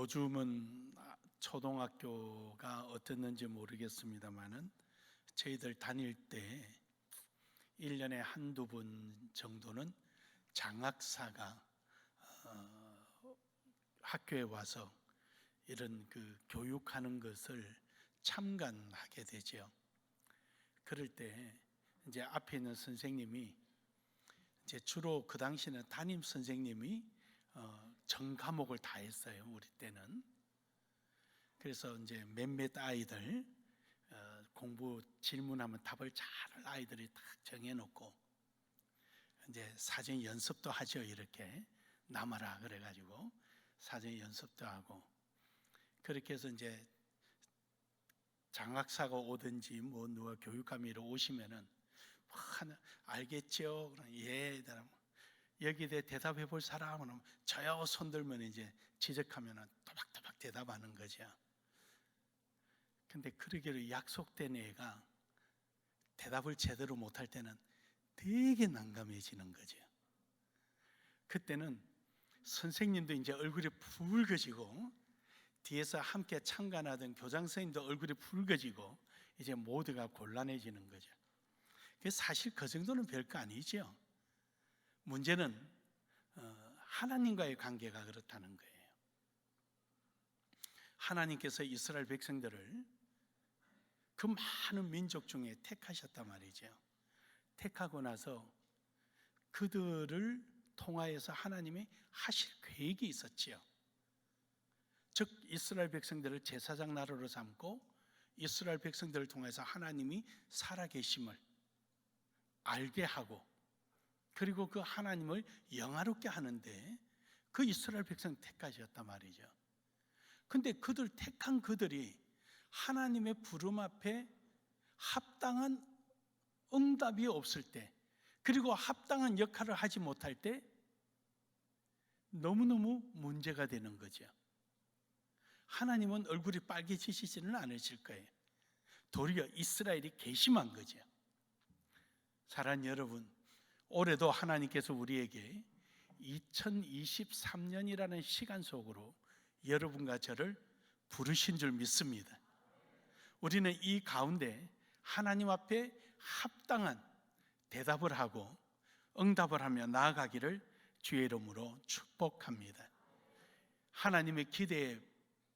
요즘은 초등학교가 어땠는지 모르겠습니다만은 저희들 다닐 때 1년에 한두 번 정도는 장학사가 학교에 와서 이런 교육하는 것을 참관하게 되죠. 그럴 때 이제 앞에 있는 선생님이 이제 주로 그 당시는 담임 선생님이 전 과목을 다 했어요. 우리 때는. 그래서 이제 몇몇 아이들 공부 질문하면 답을 잘할 아이들이 딱 정해놓고 이제 사전 연습도 하죠. 이렇게 남아라 그래가지고 사전 연습도 하고 그렇게 해서 이제 장학사가 오든지 뭐 누가 교육감이로 오시면은 알겠죠? 예, 여기에 대해 대답해 볼 사람은 저요 손 들면 이제 지적하면은 또박또박 대답하는 거죠. 근데 그러기로 약속된 애가 대답을 제대로 못할 때는 되게 난감해지는 거죠. 그때는 선생님도 이제 얼굴이 붉어지고 뒤에서 함께 참관하던 교장 선생님도 얼굴이 붉어지고 이제 모두가 곤란해지는 거죠. 사실 그 정도는 별거 아니죠. 문제는 하나님과의 관계가 그렇다는 거예요. 하나님께서 이스라엘 백성들을 그 많은 민족 중에 택하셨단 말이죠. 택하고 나서 그들을 통하여서 하나님이 하실 계획이 있었지요. 즉 이스라엘 백성들을 제사장 나라로 삼고 이스라엘 백성들을 통해서 하나님이 살아계심을 알게 하고 그리고 그 하나님을 영화롭게 하는데 그 이스라엘 백성 택하셨단 말이죠. 근데 그들 택한 그들이 하나님의 부름 앞에 합당한 응답이 없을 때 그리고 합당한 역할을 하지 못할 때 너무너무 문제가 되는 거죠. 하나님은 얼굴이 빨개지시지는 않으실 거예요. 도리어 이스라엘이 괘씸한 거죠. 사랑하는 여러분, 올해도 하나님께서 우리에게 2023년이라는 시간 속으로 여러분과 저를 부르신 줄 믿습니다. 우리는 이 가운데 하나님 앞에 합당한 대답을 하고 응답을 하며 나아가기를 주의 이름으로 축복합니다. 하나님의 기대에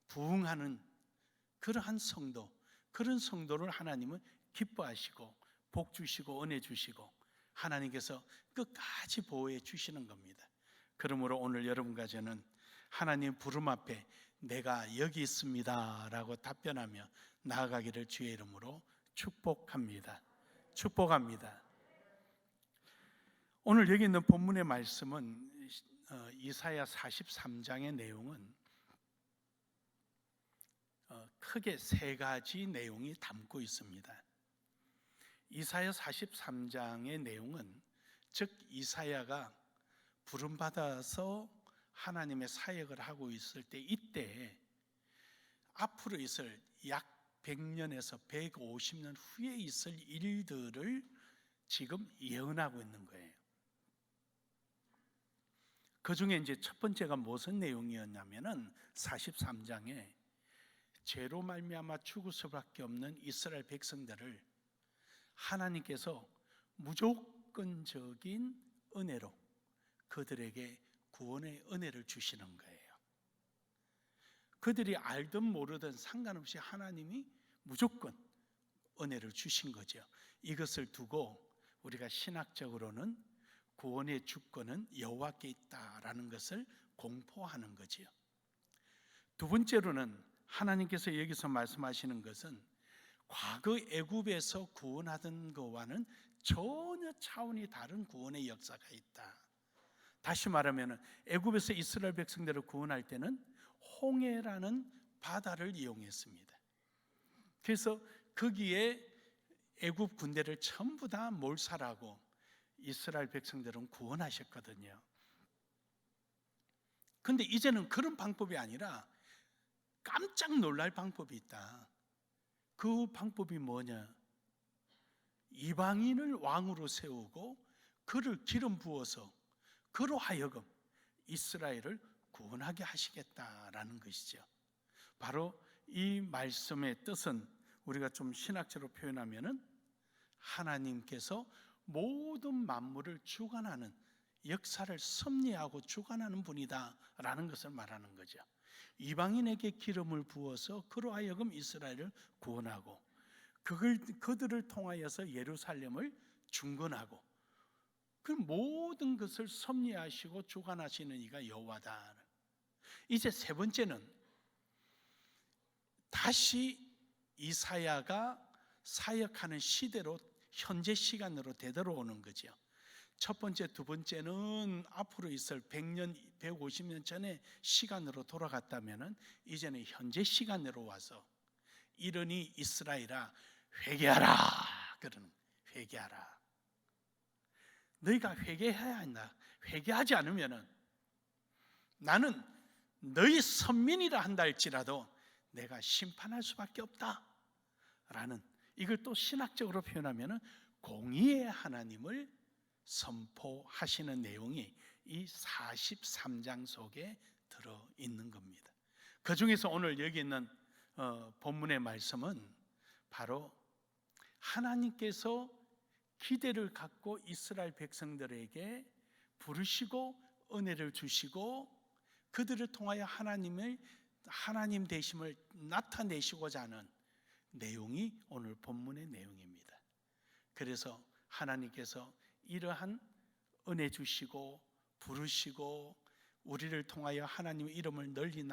부응하는 그러한 성도, 그런 성도를 하나님은 기뻐하시고 복 주시고 은혜 주시고 하나님께서 끝까지 보호해 주시는 겁니다. 그러므로 오늘 여러분과 저는 하나님 부름 앞에 내가 여기 있습니다 라고 답변하며 나아가기를 주의 이름으로 축복합니다. 축복합니다. 오늘 여기 있는 본문의 말씀은 이사야 43장의 내용은 크게 세 가지 내용이 담고 있습니다. 이사야 43장의 내용은 즉 이사야가 부름받아서 하나님의 사역을 하고 있을 때 이때 앞으로 있을 약 100년에서 150년 후에 있을 일들을 지금 예언하고 있는 거예요. 그 중에 이제 첫 번째가 무슨 내용이었냐면은 43장에 죄로 말미암아 죽을 수밖에 없는 이스라엘 백성들을 하나님께서 무조건적인 은혜로 그들에게 구원의 은혜를 주시는 거예요. 그들이 알든 모르든 상관없이 하나님이 무조건 은혜를 주신 거죠. 이것을 두고 우리가 신학적으로는 구원의 주권은 여호와께 있다라는 것을 공포하는 거지요. 두 번째로는 하나님께서 여기서 말씀하시는 것은 과거 애굽에서 구원하던 것과는 전혀 차원이 다른 구원의 역사가 있다. 다시 말하면 애굽에서 이스라엘 백성들을 구원할 때는 홍해라는 바다를 이용했습니다. 그래서 거기에 애굽 군대를 전부 다 몰살하고 이스라엘 백성들은 구원하셨거든요. 그런데 이제는 그런 방법이 아니라 깜짝 놀랄 방법이 있다. 그 방법이 뭐냐? 이방인을 왕으로 세우고 그를 기름 부어서 그로 하여금 이스라엘을 구원하게 하시겠다라는 것이죠. 바로 이 말씀의 뜻은 우리가 좀 신학적으로 표현하면은 하나님께서 모든 만물을 주관하는, 역사를 섭리하고 주관하는 분이다라는 것을 말하는 거죠. 이방인에게 기름을 부어서 그로 하여금 이스라엘을 구원하고 그들을 통하여서 예루살렘을 중건하고 그 모든 것을 섭리하시고 주관하시는 이가 여호와다. 이제 세 번째는 다시 이사야가 사역하는 시대로, 현재 시간으로 되돌아오는 거죠. 첫 번째, 두 번째는 앞으로 있을 100년, 150년 전의 시간으로 돌아갔다면 이제는 현재 시간으로 와서 이르니 이스라엘아 회개하라. 그러는, 회개하라. 너희가 회개해야 한다. 회개하지 않으면 나는 너희 선민이라 한다 할지라도 내가 심판할 수밖에 없다 라는, 이걸 또 신학적으로 표현하면 공의의 하나님을 선포하시는 내용이 이 43장 속에 들어있는 겁니다. 그 중에서 오늘 여기 있는 본문의 말씀은 바로 하나님께서 기대를 갖고 이스라엘 백성들에게 부르시고 은혜를 주시고 그들을 통하여 하나님 되심을 나타내시고자 하는 내용이 오늘 본문의 내용입니다. 그래서 하나님께서 이러한 은혜 주시고 부르시고 우리를 통하여 하나님의 이름을 널리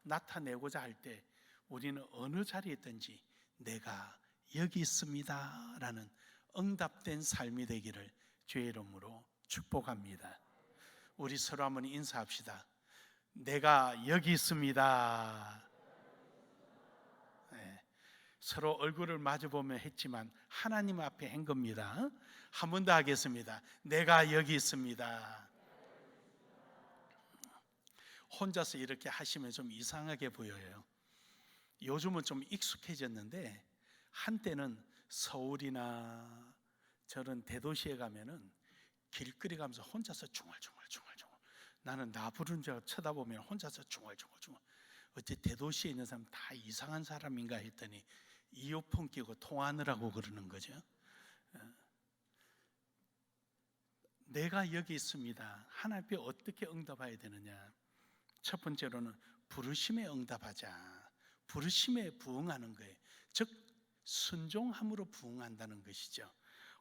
나타내고자 할 때 우리는 어느 자리에 있든지 내가 여기 있습니다 라는 응답된 삶이 되기를 주의 이름으로 축복합니다. 우리 서로 한번 인사합시다. 내가 여기 있습니다. 네. 서로 얼굴을 마주보며 했지만 하나님 앞에 한 겁니다. 한 번 더 하겠습니다. 내가 여기 있습니다. 혼자서 이렇게 하시면 좀 이상하게 보여요. 요즘은 좀 익숙해졌는데 한때는 서울이나 저런 대도시에 가면은 길거리 가면서 혼자서 중얼중얼 나는 나 부른 줄 쳐다보면 혼자서 중얼중얼 어째 대도시에 있는 사람 다 이상한 사람인가 했더니 이어폰 끼고 통화하느라고 그러는 거죠. 내가 여기 있습니다. 하나님께 어떻게 응답해야 되느냐? 첫 번째로는 부르심에 응답하자. 부르심에 부응하는 거예요. 즉 순종함으로 부응한다는 것이죠.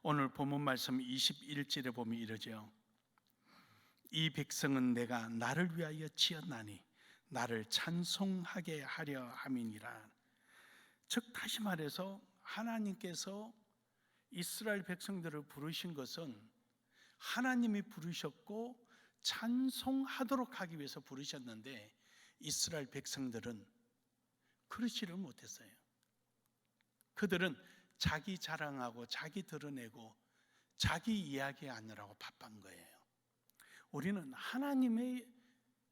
오늘 본문 말씀 21절에 보면 이러죠. 이 백성은 내가 나를 위하여 지었나니 나를 찬송하게 하려 함이니라. 즉 다시 말해서 하나님께서 이스라엘 백성들을 부르신 것은 하나님이 부르셨고 찬송하도록 하기 위해서 부르셨는데 이스라엘 백성들은 그렇지를 못했어요. 그들은 자기 자랑하고 자기 드러내고 자기 이야기하느라고 바쁜 거예요. 우리는 하나님의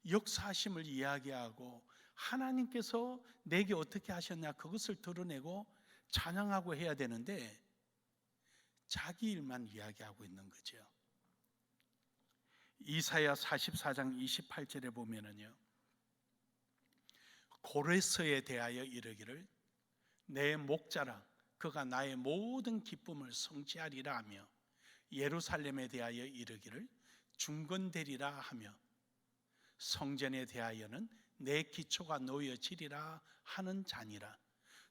역사하심을 이야기하고 하나님께서 내게 어떻게 하셨냐 그것을 드러내고 찬양하고 해야 되는데 자기 일만 이야기하고 있는 거죠. 이사야 44장 28절에 보면은요, 고레스에 대하여 이르기를 내 목자라 그가 나의 모든 기쁨을 성취하리라 하며 예루살렘에 대하여 이르기를 중건되리라 하며 성전에 대하여는 내 기초가 놓여지리라 하는 자니라.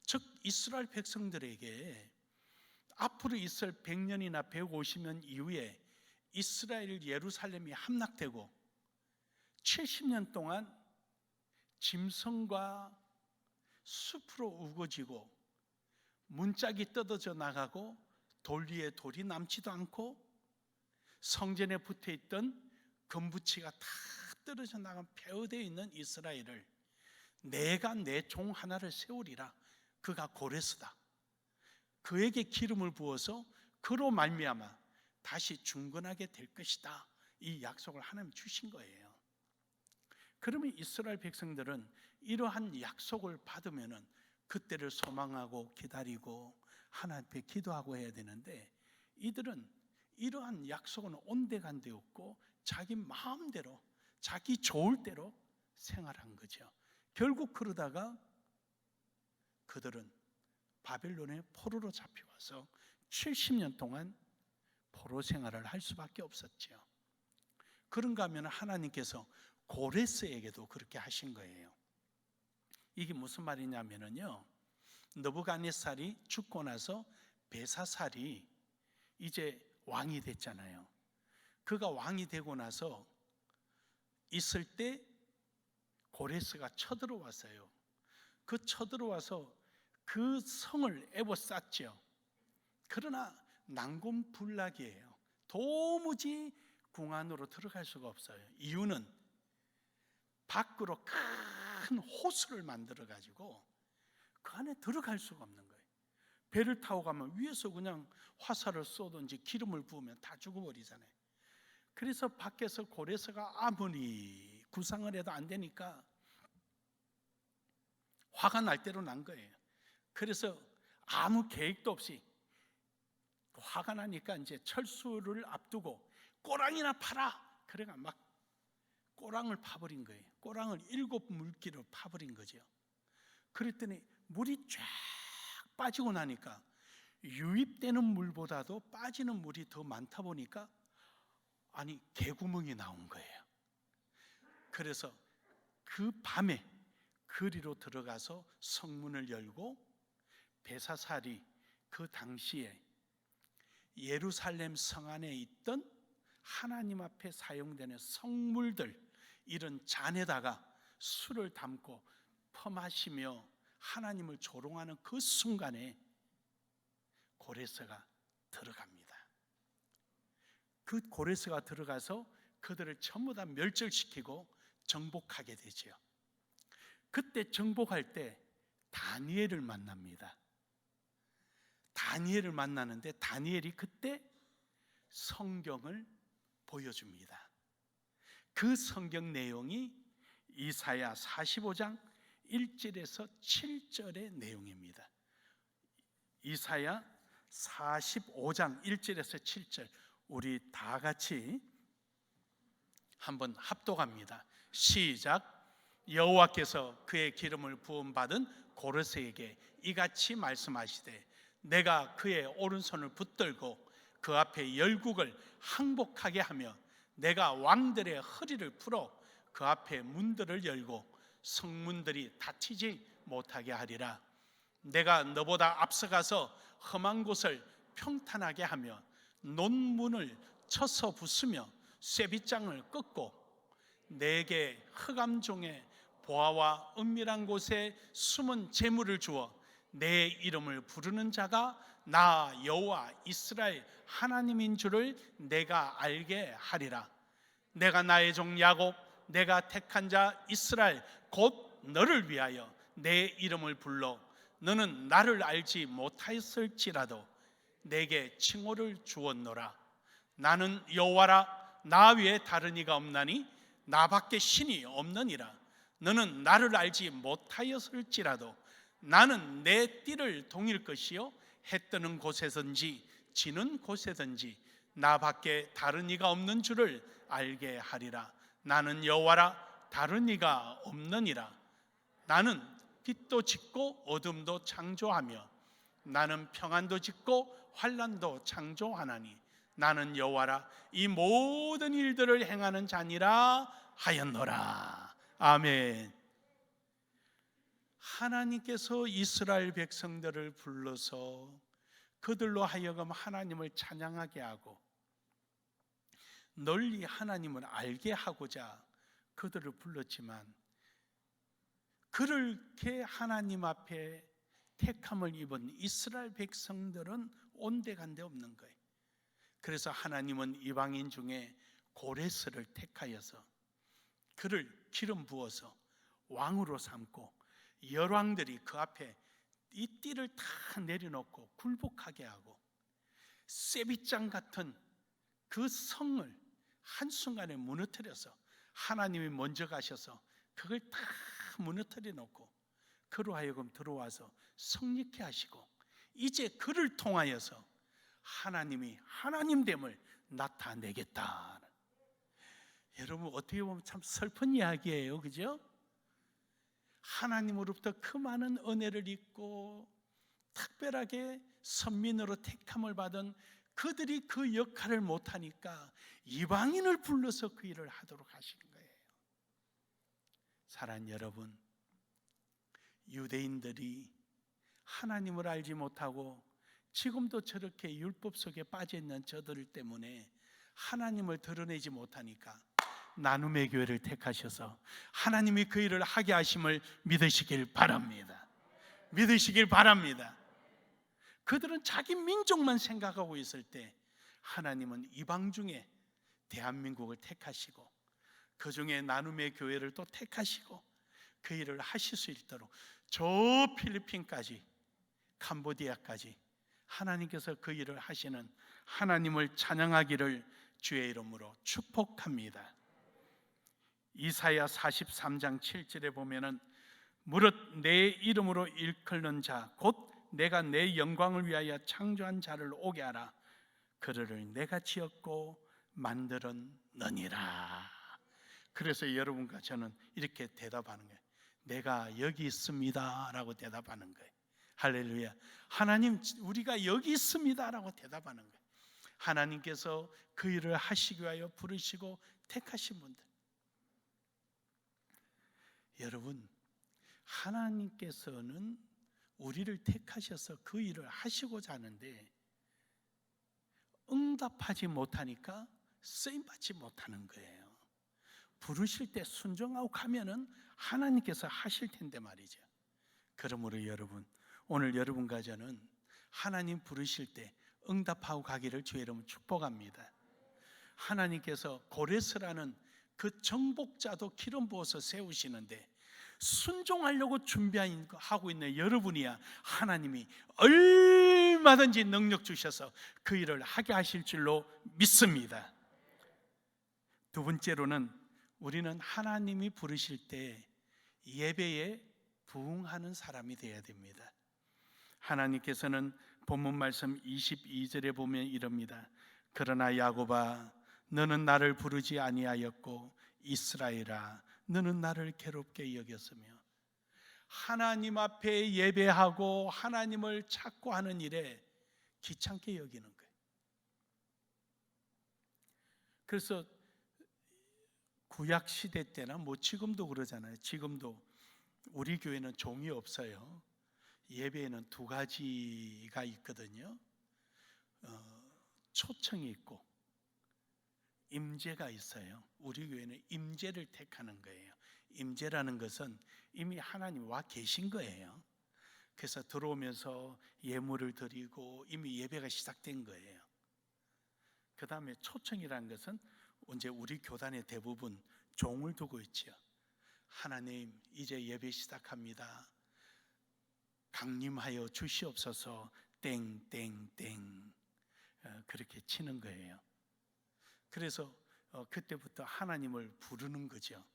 즉 이스라엘 백성들에게 앞으로 있을 100년이나 150년 이후에 이스라엘 예루살렘이 함락되고 70년 동안 짐승과 숲으로 우거지고 문짝이 뜯어져 나가고 돌 위에 돌이 남지도 않고 성전에 붙어있던 금붙이가 다 떨어져 나간 폐허되어 있는 이스라엘을 내가 내 종 하나를 세우리라. 그가 고레스다. 그에게 기름을 부어서 그로 말미암아 다시 중건하게 될 것이다. 이 약속을 하나님 주신 거예요. 그러면 이스라엘 백성들은 이러한 약속을 받으면은 그때를 소망하고 기다리고 하나님 앞에 기도하고 해야 되는데 이들은 이러한 약속은 온데간데 없고 자기 마음대로 자기 좋을 대로 생활한 거죠. 결국 그러다가 그들은 바벨론의 포로로 잡혀와서 70년 동안 포로 생활을 할 수밖에 없었죠. 그런가 하면 하나님께서 고레스에게도 그렇게 하신 거예요. 이게 무슨 말이냐면요, 느부갓네살이 죽고 나서 벨사살이 이제 왕이 됐잖아요. 그가 왕이 되고 나서 있을 때 고레스가 쳐들어왔어요. 그 쳐들어와서 그 성을 에워쌌죠. 그러나 난공불락이에요. 도무지 궁 안으로 들어갈 수가 없어요. 이유는 밖으로 큰 호수를 만들어 가지고 그 안에 들어갈 수가 없는 거예요. 배를 타고 가면 위에서 그냥 화살을 쏘든지 기름을 부으면 다 죽어버리잖아요. 그래서 밖에서 고레스가 아무리 구상을 해도 안 되니까 화가 날 대로 난 거예요. 그래서 아무 계획도 없이 화가 나니까 이제 철수를 앞두고 꼬랑이나 파라! 그래가 막 꼬랑을 파버린 거예요. 꼬랑을 7물기로 파버린 거죠. 그랬더니 물이 쫙 빠지고 나니까 유입되는 물보다도 빠지는 물이 더 많다 보니까 개구멍이 나온 거예요. 그래서 그 밤에 그리로 들어가서 성문을 열고 벨사살이 그 당시에 예루살렘 성 안에 있던 하나님 앞에 사용되는 성물들, 이런 잔에다가 술을 담고 퍼마시며 하나님을 조롱하는 그 순간에 고레스가 들어갑니다. 그 고레스가 들어가서 그들을 전부 다 멸절시키고 정복하게 되죠. 그때 정복할 때 다니엘을 만납니다. 다니엘을 만나는데 다니엘이 그때 성경을 보여줍니다. 그 성경 내용이 이사야 45장 1절에서 7절의 내용입니다. 이사야 45장 1절에서 7절, 우리 다 같이 한번 합독합니다. 시작. 여호와께서 그의 기름을 부음 받은 고레스에게 이같이 말씀하시되, 내가 그의 오른손을 붙들고 그 앞에 열국을 항복하게 하며 내가 왕들의 허리를 풀어 그 앞에 문들을 열고 성문들이 닫히지 못하게 하리라. 내가 너보다 앞서가서 험한 곳을 평탄하게 하며 논문을 쳐서 부수며 쇠빗장을 꺾고 내게 흑암종의 보화와 은밀한 곳에 숨은 재물을 주어 내 이름을 부르는 자가 나 여호와 이스라엘 하나님인 줄을 내가 알게 하리라. 내가 나의 종 야곱, 내가 택한 자 이스라엘 곧 너를 위하여 내 이름을 불러 너는 나를 알지 못하였을지라도 내게 칭호를 주었노라. 나는 여호와라. 나 외에 다른 이가 없나니 나밖에 신이 없느니라. 너는 나를 알지 못하였을지라도 나는 내 띠를 동일 것이요 해 뜨는 곳에든지 지는 곳에든지 나밖에 다른 이가 없는 줄을 알게 하리라. 나는 여호와라. 다른 이가 없느니라. 나는 빛도 짓고 어둠도 창조하며 나는 평안도 짓고 환난도 창조하나니 나는 여호와라. 이 모든 일들을 행하는 자니라 하였노라. 아멘. 하나님께서 이스라엘 백성들을 불러서 그들로 하여금 하나님을 찬양하게 하고 널리 하나님을 알게 하고자 그들을 불렀지만, 그렇게 하나님 앞에 택함을 입은 이스라엘 백성들은 온데간데 없는 거예요. 그래서 하나님은 이방인 중에 고레스를 택하여서 그를 기름 부어서 왕으로 삼고 열왕들이 그 앞에 이 띠를 다 내려놓고 굴복하게 하고 쇠빗장 같은 그 성을 한순간에 무너뜨려서 하나님이 먼저 가셔서 그걸 다 무너뜨려 놓고 그로 하여금 들어와서 성립케 하시고 이제 그를 통하여서 하나님이 하나님됨을 나타내겠다. 여러분, 어떻게 보면 참 슬픈 이야기예요, 그죠? 하나님으로부터 그 많은 은혜를 입고 특별하게 선민으로 택함을 받은 그들이 그 역할을 못하니까 이방인을 불러서 그 일을 하도록 하신 거예요. 사랑하는 여러분, 유대인들이 하나님을 알지 못하고 지금도 저렇게 율법 속에 빠져 있는 저들 때문에 하나님을 드러내지 못하니까 나눔의 교회를 택하셔서 하나님이 그 일을 하게 하심을 믿으시길 바랍니다. 믿으시길 바랍니다. 그들은 자기 민족만 생각하고 있을 때 하나님은 이방 중에 대한민국을 택하시고 그 중에 나눔의 교회를 또 택하시고 그 일을 하실 수 있도록 저 필리핀까지 캄보디아까지 하나님께서 그 일을 하시는 하나님을 찬양하기를 주의 이름으로 축복합니다. 이사야 43장 7절에 보면은 무릇 내 이름으로 일컫는 자 곧 내가 내 영광을 위하여 창조한 자를 오게 하라. 그들을 내가 지었고 만들었느니라. 그래서 여러분과 저는 이렇게 대답하는 거예요. 내가 여기 있습니다 라고 대답하는 거예요. 할렐루야. 하나님, 우리가 여기 있습니다 라고 대답하는 거예요. 하나님께서 그 일을 하시기 위하여 부르시고 택하신 분들, 여러분, 하나님께서는 우리를 택하셔서 그 일을 하시고자 하는데 응답하지 못하니까 쓰임받지 못하는 거예요. 부르실 때 순종하고 가면은 하나님께서 하실 텐데 말이죠. 그러므로 여러분, 오늘 여러분과 저는 하나님 부르실 때 응답하고 가기를 주의 이름으로 축복합니다. 하나님께서 고레스라는 그 정복자도 기름 부어서 세우시는데 순종하려고 준비하고 있는 여러분이야 하나님이 얼마든지 능력 주셔서 그 일을 하게 하실 줄로 믿습니다. 두 번째로는 우리는 하나님이 부르실 때 예배에 부응하는 사람이 되어야 됩니다. 하나님께서는 본문 말씀 22절에 보면 이럽니다. 그러나 야곱아 너는 나를 부르지 아니하였고 이스라엘아 너는 나를 괴롭게 여겼으며, 하나님 앞에 예배하고 하나님을 찾고 하는 일에 귀찮게 여기는 거예요. 그래서 구약 시대 때나 뭐 지금도 그러잖아요. 지금도 우리 교회는 종이 없어요. 예배에는 두 가지가 있거든요. 초청이 있고 임재가 있어요. 우리 교회는 임재를 택하는 거예요. 임재라는 것은 이미 하나님 와 계신 거예요. 그래서 들어오면서 예물을 드리고 이미 예배가 시작된 거예요. 그 다음에 초청이라는 것은 이제 우리 교단의 대부분 종을 두고 있죠. 하나님 이제 예배 시작합니다. 강림하여 주시옵소서 땡땡땡 그렇게 치는 거예요. 그래서 그때부터 하나님을 부르는 거죠.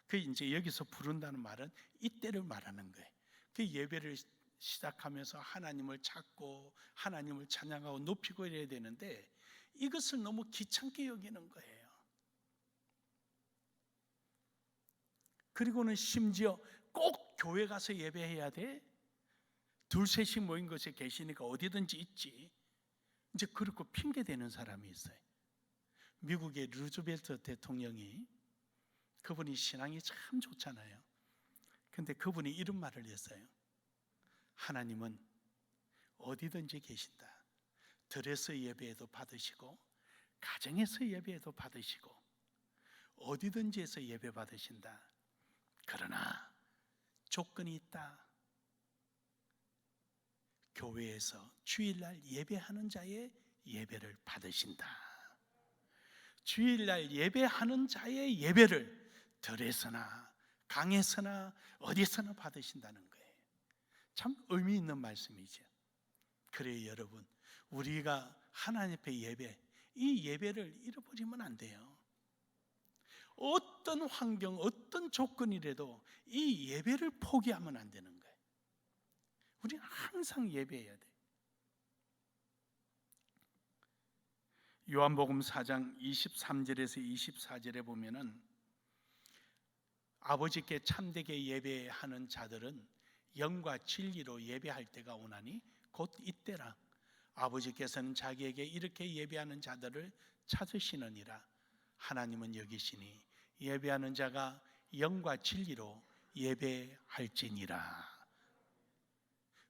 그 이제 여기서 부른다는 말은 이때를 말하는 거예요. 그 예배를 시작하면서 하나님을 찾고 하나님을 찬양하고 높이고 이래야 되는데 이것을 너무 귀찮게 여기는 거예요. 그리고는 심지어 꼭 교회 가서 예배해야 돼? 둘셋이 모인 곳에 계시니까 어디든지 있지. 이제 그렇고 핑계 대는 사람이 있어요. 미국의 루즈벨트 대통령이, 그분이 신앙이 참 좋잖아요. 근데 그분이 이런 말을 했어요. 하나님은 어디든지 계신다. 들에서 예배에도 받으시고 가정에서 예배에도 받으시고 어디든지에서 예배 받으신다. 그러나 조건이 있다. 교회에서 주일날 예배하는 자의 예배를 받으신다. 주일날 예배하는 자의 예배를 들에서나 강에서나 어디서나 받으신다는 거예요. 참 의미 있는 말씀이죠. 그래요 여러분, 우리가 하나님 앞에 예배, 이 예배를 잃어버리면 안 돼요. 어떤 환경, 어떤 조건이라도 이 예배를 포기하면 안 되는 거예요. 우리는 항상 예배해야 돼. 요한복음 4장 23절에서 24절에 보면은 아버지께 참되게 예배하는 자들은 영과 진리로 예배할 때가 오나니 곧 이때라. 아버지께서는 자기에게 이렇게 예배하는 자들을 찾으시느니라. 하나님은 여기시니 예배하는 자가 영과 진리로 예배할지니라.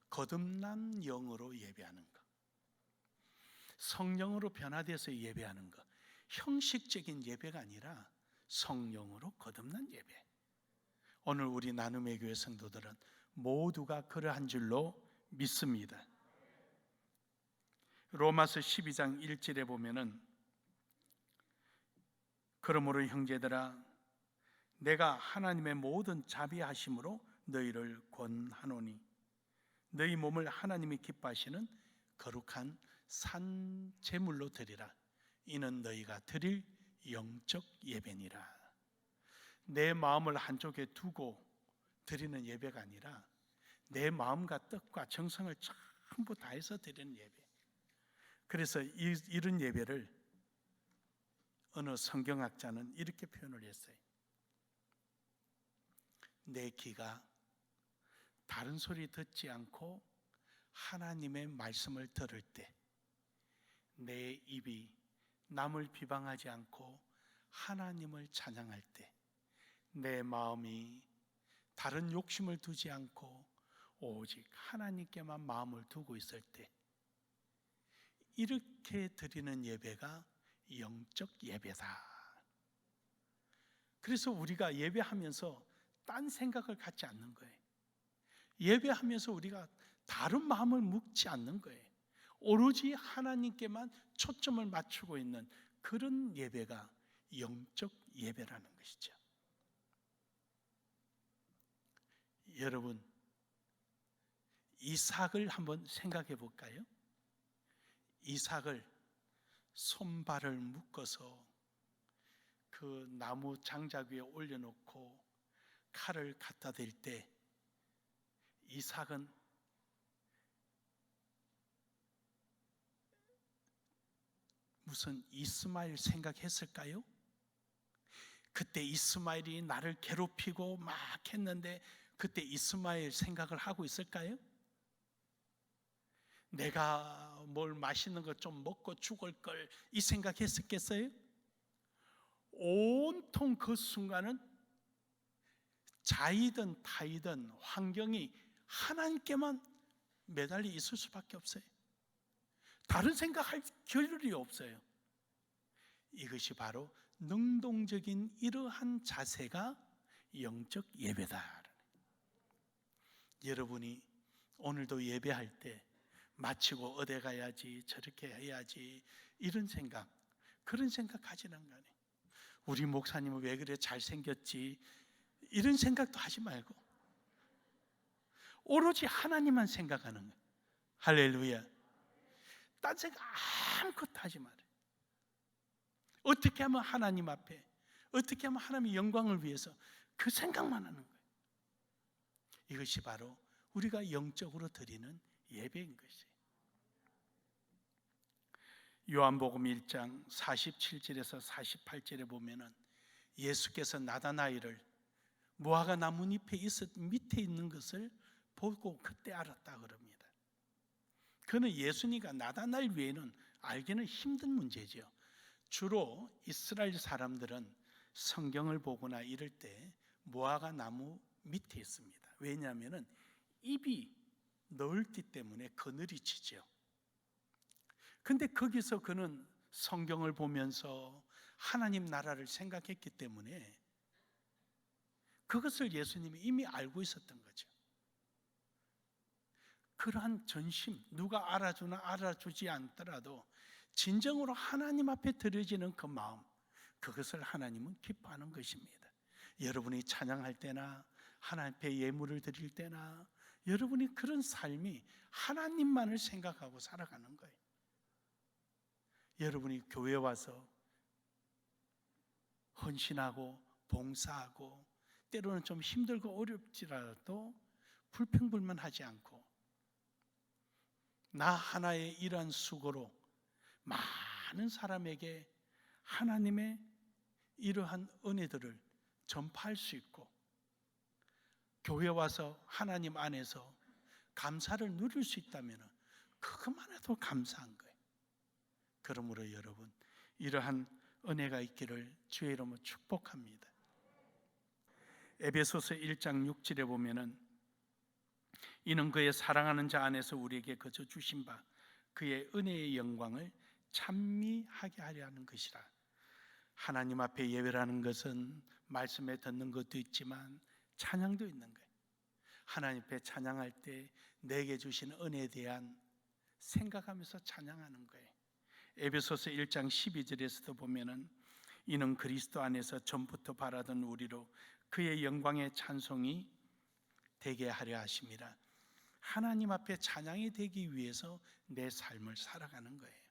거듭난 영으로 예배하는 것, 성령으로 변화돼서 예배하는 것, 형식적인 예배가 아니라 성령으로 거듭난 예배. 오늘 우리 나눔의 교회 성도들은 모두가 그러한 줄로 믿습니다. 로마서 12장 1절에 보면은 그러므로 형제들아 내가 하나님의 모든 자비하심으로 너희를 권하노니 너희 몸을 하나님이 기뻐하시는 거룩한 산 제물로 드리라. 이는 너희가 드릴 영적 예배니라. 내 마음을 한쪽에 두고 드리는 예배가 아니라 내 마음과 뜻과 정성을 전부 다해서 드리는 예배. 그래서 이런 예배를 어느 성경학자는 이렇게 표현을 했어요. 내 귀가 다른 소리 듣지 않고 하나님의 말씀을 들을 때, 내 입이 남을 비방하지 않고 하나님을 찬양할 때, 내 마음이 다른 욕심을 두지 않고 오직 하나님께만 마음을 두고 있을 때, 이렇게 드리는 예배가 영적 예배다. 그래서 우리가 예배하면서 딴 생각을 갖지 않는 거예요. 예배하면서 우리가 다른 마음을 묵지 않는 거예요. 오로지 하나님께만 초점을 맞추고 있는 그런 예배가 영적 예배라는 것이죠. 여러분, 이삭을 한번 생각해 볼까요? 이삭을 손발을 묶어서 그 나무 장작 위에 올려놓고 칼을 갖다 댈 때 이삭은 무슨 이스마엘 생각했을까요? 그때 이스마엘이 나를 괴롭히고 막 했는데 그때 이스마엘 생각을 하고 있을까요? 내가 뭘 맛있는 것 좀 먹고 죽을 걸 이 생각했었겠어요? 온통 그 순간은 자이든 타이든 환경이 하나님께만 매달려 있을 수밖에 없어요. 다른 생각할 겨를이 없어요. 이것이 바로 능동적인 이러한 자세가 영적 예배다. 여러분이 오늘도 예배할 때 마치고 어디 가야지, 저렇게 해야지, 이런 생각, 그런 생각 가지는 거 아니에요. 우리 목사님은 왜 그래 잘생겼지, 이런 생각도 하지 말고 오로지 하나님만 생각하는 거예요. 할렐루야. 딴 생각 아무것도 하지 말아요. 어떻게 하면 하나님 앞에, 어떻게 하면 하나님의 영광을 위해서 그 생각만 하는 거예요. 이것이 바로 우리가 영적으로 드리는 예배인 것이에요. 요한복음 1장 47절에서 48절에 보면은 예수께서 나다나엘을 무화과 나뭇잎에 밑에 있는 것을 보고 그때 알았다 그럽니다. 그는 예수님과 나다나엘 외에는 알기는 힘든 문제죠. 주로 이스라엘 사람들은 성경을 보거나 이럴 때 무화과 나무 밑에 있습니다. 왜냐하면 입이 넓기 때문에 그늘이 지죠. 근데 거기서 그는 성경을 보면서 하나님 나라를 생각했기 때문에 그것을 예수님이 이미 알고 있었던 거죠. 그러한 전심, 누가 알아주나 알아주지 않더라도 진정으로 하나님 앞에 드려지는 그 마음, 그것을 하나님은 기뻐하는 것입니다. 여러분이 찬양할 때나 하나님 앞에 예물을 드릴 때나 여러분이 그런 삶이 하나님만을 생각하고 살아가는 거예요. 여러분이 교회 와서 헌신하고 봉사하고 때로는 좀 힘들고 어렵지라도 불평불만하지 않고 나 하나의 이러한 수고로 많은 사람에게 하나님의 이러한 은혜들을 전파할 수 있고 교회 와서 하나님 안에서 감사를 누릴 수 있다면 그것만 해도 감사한 거예요. 그러므로 여러분, 이러한 은혜가 있기를 주의 이름으로 축복합니다. 에베소서 1장 6절에 보면은 이는 그의 사랑하는 자 안에서 우리에게 거저 주신 바 그의 은혜의 영광을 찬미하게 하려 하는 것이라. 하나님 앞에 예배라는 것은 말씀에 듣는 것도 있지만 찬양도 있는 거예요. 하나님 앞에 찬양할 때 내게 주신 은혜에 대한 생각하면서 찬양하는 거예요. 에베소서 1장 12절에서도 보면은 이는 그리스도 안에서 전부터 바라던 우리로 그의 영광의 찬송이 되게 하려 하심이라. 하나님 앞에 찬양이 되기 위해서 내 삶을 살아가는 거예요.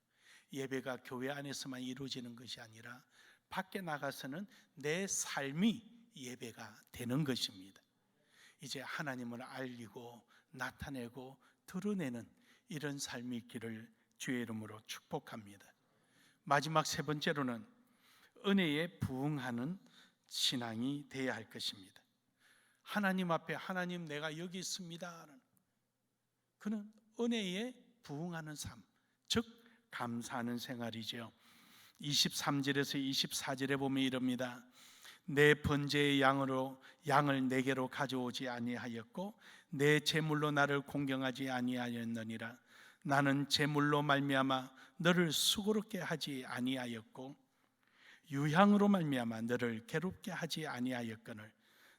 예배가 교회 안에서만 이루어지는 것이 아니라 밖에 나가서는 내 삶이 예배가 되는 것입니다. 이제 하나님을 알리고 나타내고 드러내는 이런 삶이 있기를 주의 이름으로 축복합니다. 마지막 세 번째로는 은혜에 부응하는 신앙이 되어야 할 것입니다. 하나님 앞에 하나님 내가 여기 있습니다. 그는 은혜에 부응하는 삶, 즉 감사하는 생활이죠. 23절에서 24절에 보면 이럽니다. 내 번제의 양을 내게로 가져오지 아니하였고 내 제물로 나를 공경하지 아니하였느니라. 나는 제물로 말미암아 너를 수고롭게 하지 아니하였고 유향으로 말미암아 너를 괴롭게 하지 아니하였거늘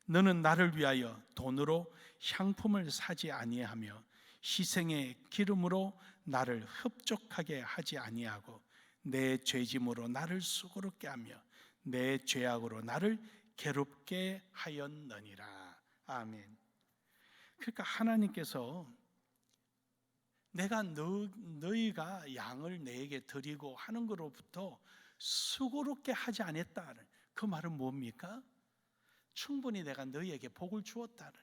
너는 나를 위하여 돈으로 향품을 사지 아니하며 희생의 기름으로 나를 흡족하게 하지 아니하고 내 죄짐으로 나를 수고롭게 하며 내 죄악으로 나를 괴롭게 하였느니라. 아멘. 그러니까 하나님께서 내가 너희가 양을 내게 드리고 하는 것으로부터 수고롭게 하지 않았다. 그 말은 뭡니까? 충분히 내가 너희에게 복을 주었다는.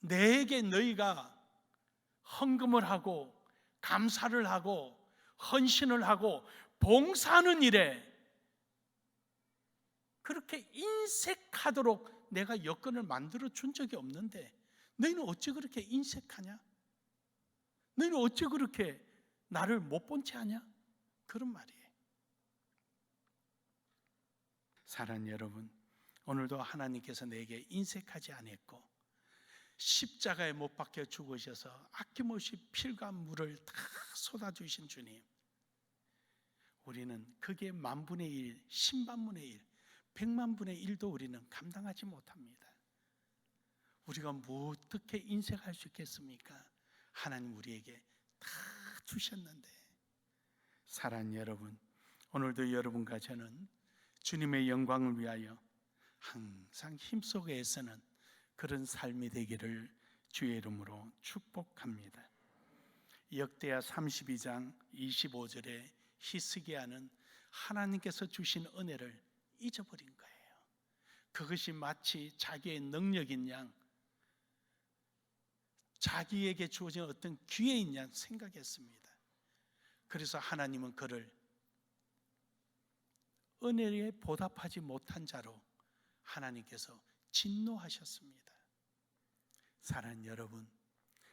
내게 너희가 헌금을 하고 감사를 하고 헌신을 하고 봉사하는 일에 그렇게 인색하도록 내가 여건을 만들어 준 적이 없는데 너희는 어찌 그렇게 인색하냐? 너희는 어찌 그렇게 나를 못 본 채 하냐? 그런 말이에요. 사랑하는 여러분, 오늘도 하나님께서 내게 인색하지 않았고 십자가에 못 박혀 죽으셔서 아낌없이 피와 물을 다 쏟아주신 주님, 우리는 그게 만분의 1, 십만분의 1, 백만분의 1도 우리는 감당하지 못합니다. 우리가 뭐 어떻게 인색할 수 있겠습니까? 하나님 우리에게 다 주셨는데. 사랑하는 여러분, 오늘도 여러분과 저는 주님의 영광을 위하여 항상 힘쓰고 애쓰는 그런 삶이 되기를 주의 이름으로 축복합니다. 역대하 32장 25절에 히스기야는 하나님께서 주신 은혜를 잊어버린 거예요. 그것이 마치 자기의 능력인 양, 자기에게 주어진 어떤 기회인 양 생각했습니다. 그래서 하나님은 그를 은혜에 보답하지 못한 자로 하나님께서 진노하셨습니다. 사랑하는 여러분,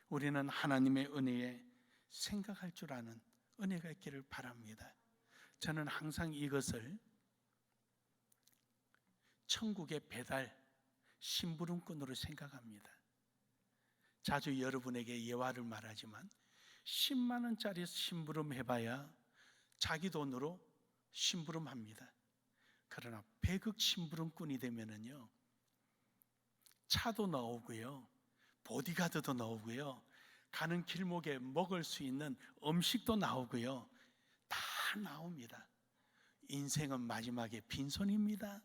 우리는 하나님의 은혜에 생각할 줄 아는 은혜가 있기를 바랍니다. 저는 항상 이것을 천국의 배달 심부름꾼으로 생각합니다. 자주 여러분에게 예화를 말하지만 10만 원짜리 심부름 해봐야 자기 돈으로 심부름합니다. 그러나 배급 심부름꾼이 되면은요, 차도 나오고요, 보디가드도 나오고요, 가는 길목에 먹을 수 있는 음식도 나오고요, 다 나옵니다. 인생은 마지막에 빈손입니다.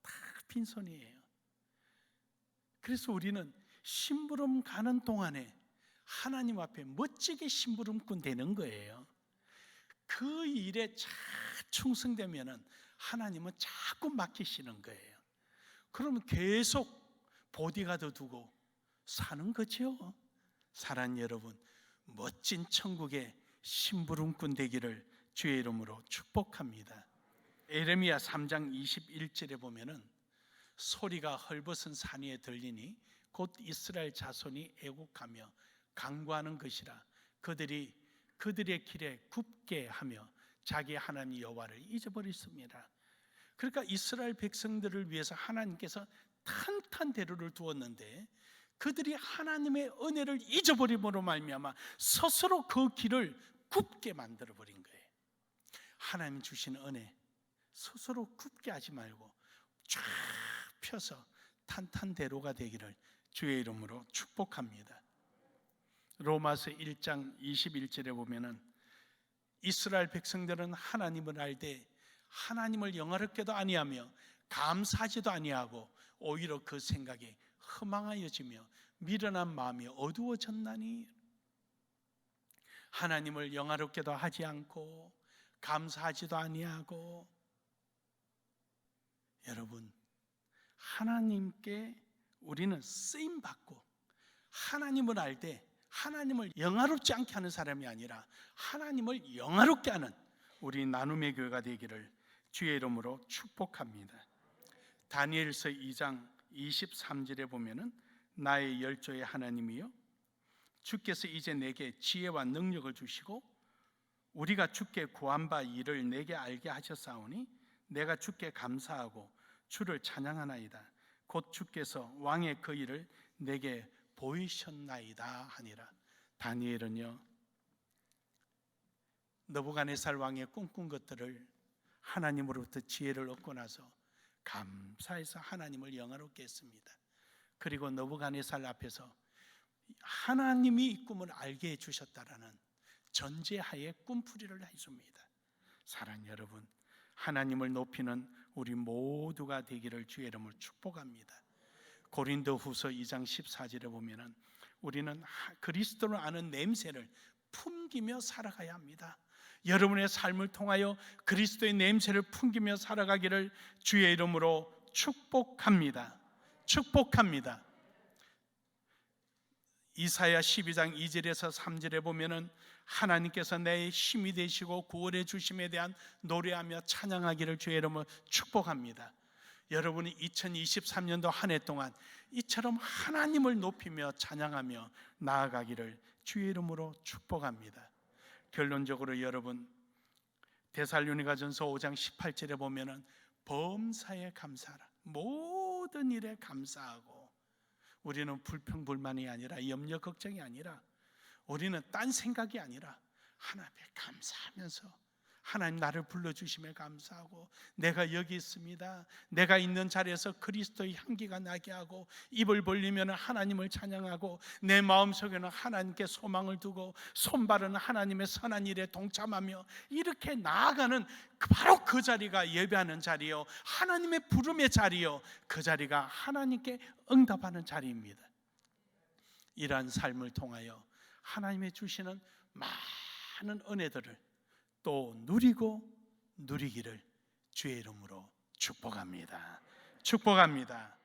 다 빈손이에요. 그래서 우리는 심부름 가는 동안에 하나님 앞에 멋지게 심부름꾼 되는 거예요. 그 일에 잘 충성되면은 하나님은 자꾸 맡기시는 거예요. 그러면 계속 보디가드 두고 사는 거죠. 사랑하는 여러분, 멋진 천국의 심부름꾼 되기를 주의 이름으로 축복합니다. 에레미야 3장 21절에 보면은 소리가 헐벗은 산 위에 들리니 곧 이스라엘 자손이 애국하며 강구하는 것이라. 그들의 길에 굽게 하며 자기 하나님 여호와를 잊어버렸습니다. 그러니까 이스라엘 백성들을 위해서 하나님께서 탄탄대로를 두었는데 그들이 하나님의 은혜를 잊어버림으로 말미암아 스스로 그 길을 굽게 만들어버린 거예요. 하나님 주신 은혜 스스로 굽게 하지 말고 쫙 펴서 탄탄대로가 되기를 주의 이름으로 축복합니다. 로마서 1장 21절에 보면은 이스라엘 백성들은 하나님을 알되 하나님을 영화롭게도 아니하며 감사하지도 아니하고 오히려 그 생각이 허망하여지며 미련한 마음이 어두워졌나니. 하나님을 영화롭게도 하지 않고 감사하지도 아니하고, 여러분, 하나님께 우리는 쓰임 받고 하나님을 알 때 하나님을 영화롭지 않게 하는 사람이 아니라 하나님을 영화롭게 하는 우리 나눔의 교회가 되기를 주의 이름으로 축복합니다. 다니엘서 2장 23절에 보면은 나의 열조의 하나님이여 주께서 이제 내게 지혜와 능력을 주시고 우리가 주께 구한 바 일을 내게 알게 하셨사오니 내가 주께 감사하고 주를 찬양하나이다. 곧 주께서 왕의 그 일을 내게 보이셨나이다 하니라. 다니엘은요, 느부갓네살 왕의 꿈꾼 것들을 하나님으로부터 지혜를 얻고 나서 감사해서 하나님을 영화롭게 했습니다. 그리고 느부갓네살 앞에서 하나님이 이 꿈을 알게 해주셨다라는 전제하에 꿈풀이를 해줍니다. 사랑하는 여러분, 하나님을 높이는 우리 모두가 되기를 주의 이름으로 축복합니다. 고린도후서 2장 14절에 보면은 우리는 그리스도를 아는 냄새를 풍기며 살아가야 합니다. 여러분의 삶을 통하여 그리스도의 냄새를 풍기며 살아가기를 주의 이름으로 축복합니다. 축복합니다. 이사야 12장 2절에서 3절에 보면은 하나님께서 내 힘이 되시고 구원해 주심에 대한 노래하며 찬양하기를 주의 이름으로 축복합니다. 여러분이 2023년도 한 해 동안 이처럼 하나님을 높이며 찬양하며 나아가기를 주의 이름으로 축복합니다. 결론적으로 여러분, 데살로니가전서 5장 18절에 보면은 범사에 감사하라, 모든 일에 감사하고. 우리는 불평불만이 아니라 염려 걱정이 아니라 우리는 딴 생각이 아니라 하나님께 감사하면서 하나님 나를 불러주심에 감사하고 내가 여기 있습니다. 내가 있는 자리에서 그리스도의 향기가 나게 하고 입을 벌리면 하나님을 찬양하고 내 마음속에는 하나님께 소망을 두고 손발은 하나님의 선한 일에 동참하며 이렇게 나아가는 바로 그 자리가 예배하는 자리요, 하나님의 부름의 자리요, 그 자리가 하나님께 응답하는 자리입니다. 이러한 삶을 통하여 하나님의 주시는 많은 은혜들을 또 누리고 누리기를 주의 이름으로 축복합니다. 축복합니다.